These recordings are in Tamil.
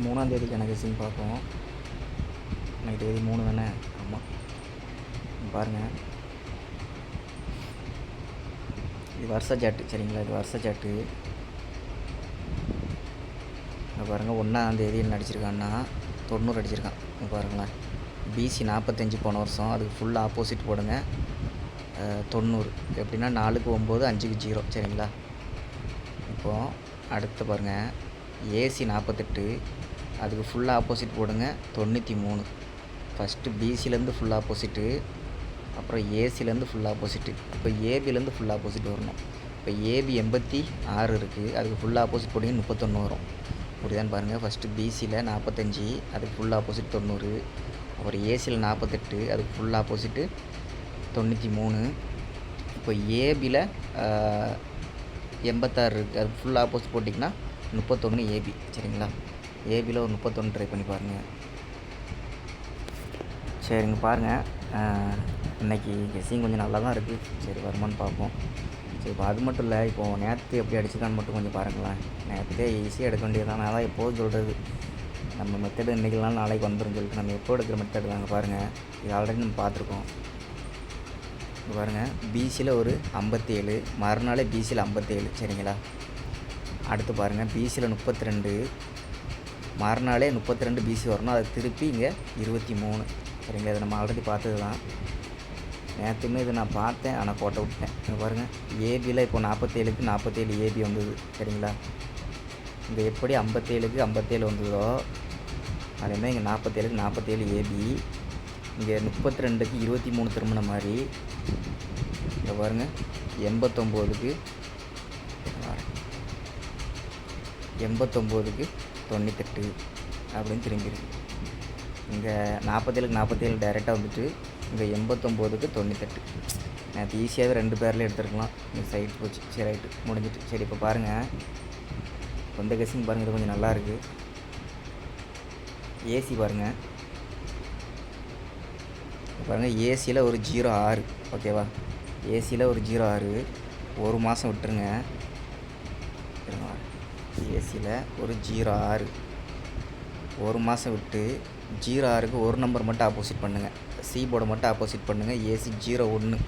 3ஆந்தேதிக்கான கெஸ்ஸிங் பார்ப்போம். இன்னைக்கு தேதி 3 தானே? ஆமாம். பாருங்கள், இது வருஷ சாட்டு சரிங்களா? இது வருஷ சாட்டு. இங்கே பாருங்கள், 1ஆந்தேதி என்ன அடிச்சிருக்கான்னா 90 அடிச்சிருக்கான். இங்கே பாருங்களேன், பிசி 45 போன வருஷம், அதுக்கு ஃபுல்லாக ஆப்போசிட் போடுங்க 90. எப்படின்னா 4க்கு 9 5க்கு 0 சரிங்களா? இப்போது அடுத்து பாருங்கள், ஏசி 48, அதுக்கு ஃபுல்லாக ஆப்போசிட் போடுங்க 93. ஃபஸ்ட்டு பிசிலேருந்து ஃபுல் ஆப்போசிட்டு, அப்புறம் ஏசிலேருந்து ஃபுல் ஆப்போசிட்டு, இப்போ ஏபிலேருந்து ஃபுல் ஆப்போசிட் வரணும். இப்போ ஏபி 86 இருக்குது, அதுக்கு ஃபுல் ஆப்போசிட் போட்டிங்கன்னா 31 வரும். புரியுதான்னு பாருங்கள். ஃபஸ்ட்டு பிசியில் 45, அதுக்கு ஃபுல் ஆப்போசிட் 90. அப்புறம் ஏசியில் 48, அதுக்கு ஃபுல் ஆப்போசிட்டு 93. இப்போ ஏபியில் 86 இருக்குது, அதுக்கு ஃபுல் ஆப்போசிட் போட்டிங்கன்னா 31 ஏபி சரிங்களா? ஏபியில் ஒரு 31 ட்ரை பண்ணி பாருங்கள். சரிங்க, பாருங்கள், இன்றைக்கி கெஸ்ஸிங் கொஞ்சம் நல்லா தான் இருக்குது. சரி, வருமானு பார்ப்போம். சரி, இப்போ அது மட்டும் இல்லை, இப்போது நேற்று எப்படி அடிச்சுக்கான்னு மட்டும் கொஞ்சம் பாருங்களேன். நேற்றுக்கே ஈஸியாக எடுக்க வேண்டியது. நான் தான் எப்போதும் சொல்கிறது, நம்ம மெத்தடு இன்றைக்கெலாம் நாளைக்கு வந்துடும் சொல்லிட்டு நம்ம எப்போ எடுக்கிற மெத்தடு தாங்க. பாருங்கள், இது ஆல்ரெடி நம்ம பார்த்துருக்கோம். இப்போ பாருங்கள், பிசியில் ஒரு 57, மறுநாளே பிசியில் 57 சரிங்களா? அடுத்து பாருங்கள், பிசியில் 32, மறுநாளே 32 பிசி வரணும், அதை திருப்பி இங்கே 23 சரிங்களா? இதை நம்ம ஆல்ரெடி பார்த்தது தான். நேற்றுமே இது நான் பார்த்தேன், ஆனால் போட்ட விட்டேன். இங்கே பாருங்கள், ஏபியில் இப்போ 47க்கு 47 ஏபி வந்தது சரிங்களா? இங்கே எப்படி 57க்கு 57 வந்ததோ அதேமாதிரி இங்கே 47க்கு 47 ஏபி, இங்கே 32க்கு 23 திரும்பின மாதிரி. இங்கே பாருங்கள், 89க்கு 98 அப்படின்னு திரும்பியிருக்கு. இங்கே 47க்கு 47 டைரெக்டாக வந்துட்டு இங்கே 89க்கு 98. நேற்று ஈஸியாகவே 2 பேரில் எடுத்துருக்கலாம். இங்கே சைட் போச்சு. சரி, ரைட்டு, முடிஞ்சிட்டு. சரி, இப்போ பாருங்கள், இந்த கெஸ்ஸிங் பாருங்கள், இது கொஞ்சம் நல்லா இருக்குது. ஏசி பாருங்கள், பாருங்கள், ஏசியில் ஒரு 06 ஓகேவா? ஏசியில் ஒரு 06 ஒரு மாதம் விட்டுருங்க. ஏசியில் ஒரு 06 ஒரு மாதம் விட்டு 06க்கு ஒரு நம்பர் மட்டும் ஆப்போசிட் பண்ணுங்கள். சி போர்டை மட்டும் ஆப்போசிட் பண்ணுங்கள். ஏசி 01,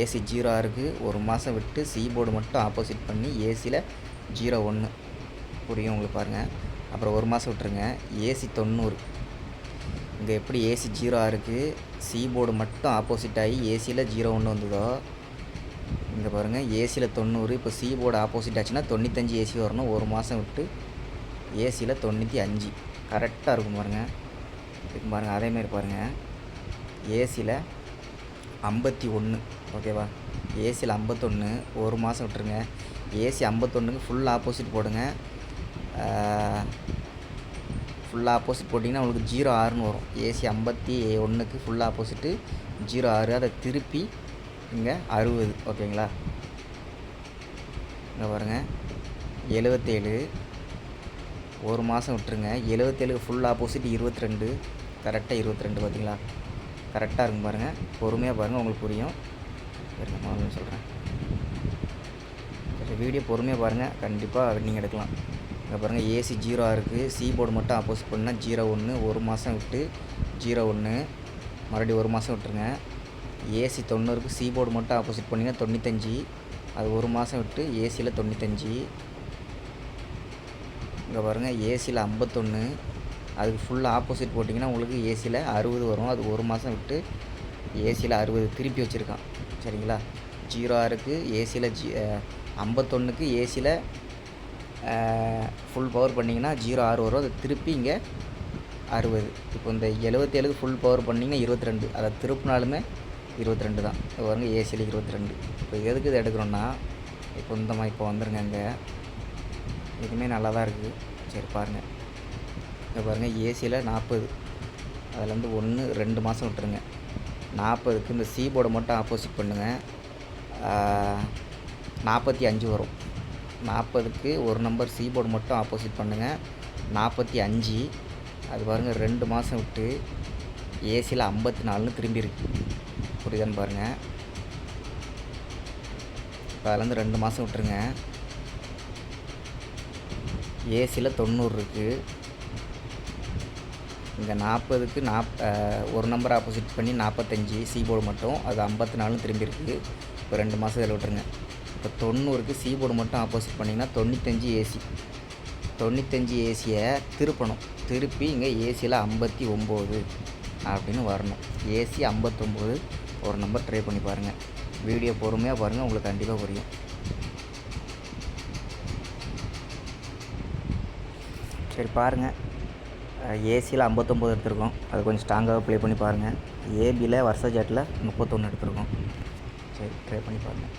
ஏசி 06க்கு ஒரு மாதம் விட்டு சி போர்டு மட்டும் ஆப்போசிட் பண்ணி ஏசியில் 01 புரியும் உங்களுக்கு பாருங்கள். அப்புறம் ஒரு மாதம் விட்டுருங்க. ஏசி 90, இங்கே எப்படி ஏசி 06க்கு சி போர்டு மட்டும் ஆப்போசிட் ஆகி ஏசியில் 01 வந்ததோ இங்கே பாருங்கள், ஏசியில் 90, இப்போ சி போர்டு ஆப்போசிட் ஆச்சுன்னா 95 ஏசி வரணும். ஒரு மாதம் விட்டு ஏசியில் 95 கரெக்டாக இருக்கும் பாருங்கள். இருக்கும் பாருங்கள், அதேமாரி பாருங்கள், ஏசியில் 51 ஓகேவா? ஏசியில் 51 ஒரு மாதம் விட்டுருங்க. ஏசி 51க்கு ஃபுல் ஆப்போசிட் போடுங்க. ஃபுல் ஆப்போசிட் போட்டிங்கன்னா உங்களுக்கு 06ன்னு வரும். ஏசி 51க்கு ஃபுல் ஆப்போசிட்டு 06, அதை திருப்பி இங்கே 60 ஓகேங்களா? இங்கே பாருங்கள், 77 ஒரு மாதம் விட்டுருங்க. 77க்கு ஃபுல் ஆப்போசிட் 22, கரெக்டாக 22 பார்த்தீங்களா? கரெக்டாக இருக்கும் பாருங்கள். பொறுமையாக பாருங்கள், உங்களுக்கு புரியும். சரிங்க, நான் சொல்கிறேன். சரி, வீடியோ பொறுமையாக பாருங்கள், கண்டிப்பாக நீங்கள் எடுக்கலாம். இங்கே பாருங்கள், ஏசி 06க்கு சி போர்டு மட்டும் ஆப்போசிட் பண்ணால் 01, ஒரு மாதம் விட்டு 01, மறுபடியும் ஒரு மாதம் விட்டுருங்க. ஏசி 90க்கு சி போர்டு மட்டும் ஆப்போசிட் பண்ணிங்கன்னா 95, அது ஒரு மாதம் விட்டு ஏசியில் 95. இங்கே பாருங்கள், ஏசியில் 51, அதுக்கு ஃபுல் ஆப்போசிட் போட்டிங்கன்னா உங்களுக்கு ஏசியில் 60 வரும். அது ஒரு மாதம் விட்டு ஏசியில் 60 திருப்பி வச்சுருக்கான் சரிங்களா? 06க்கு ஏசியில் 51க்கு ஏசியில் ஃபுல் பவர் பண்ணிங்கன்னா 06 வரும். அது திருப்பி இங்கே 60. இப்போ இந்த 77க்கு ஃபுல் பவர் பண்ணிங்கன்னா 22, அதை திருப்பினாலுமே 22 தான். இப்போ பாருங்கள், ஏசியில் 22. இப்போ எதுக்கு இதை எடுக்கிறோன்னா, இப்போ இந்த மாதிரி இப்போ வந்துருங்க. இங்கே இதுவுமே நல்லா தான் இருக்குது. சரி, பாருங்கள், இங்கே பாருங்கள், ஏசியில் 40, அதுலேருந்து 1 2 மாதம் விட்டுருங்க. 40க்கு இந்த சி போர்டை மட்டும் ஆப்போசிட் பண்ணுங்கள். 45 வரும். 40க்கு ஒரு நம்பர் சி போர்டு மட்டும் ஆப்போசிட் பண்ணுங்கள். 45, அது பாருங்கள், 2 மாதம் விட்டு ஏசியில் 54ன்னு திரும்பி இருக்கு. புரியுதான்னு பாருங்கள். இப்போ அதுலேருந்து 2 மாதம் விட்டுருங்க. ஏசியில் 90 இருக்குது. இங்கே 40க்கு ஒரு நம்பர் ஆப்போசிட் பண்ணி 45 சி போர்டு மட்டும், அது 54 திரும்பி இருக்குது. இப்போ 2 மாதம் இதில் விட்டுருங்க. இப்போ 90க்கு சி போர்டு மட்டும் ஆப்போசிட் பண்ணிங்கன்னா 95 ஏசி. 95 ஏசியை திருப்பணும். திருப்பி இங்கே ஏசியில் 59 அப்படின்னு வரணும். ஏசி 59 ஒரு நம்பர் ட்ரை பண்ணி பாருங்கள். வீடியோ பொறுமையாக பாருங்கள், உங்களுக்கு கண்டிப்பாக புரியும். சரி பாருங்கள், ஏசியில் 59 எடுத்துருக்கோம். அது கொஞ்சம் ஸ்ட்ராங்காக ப்ளே பண்ணி பாருங்கள். ஏபியில் வருஷ ஜாட்டில் 31 எடுத்துருக்கோம். சரி ட்ரை பண்ணி பாருங்கள்.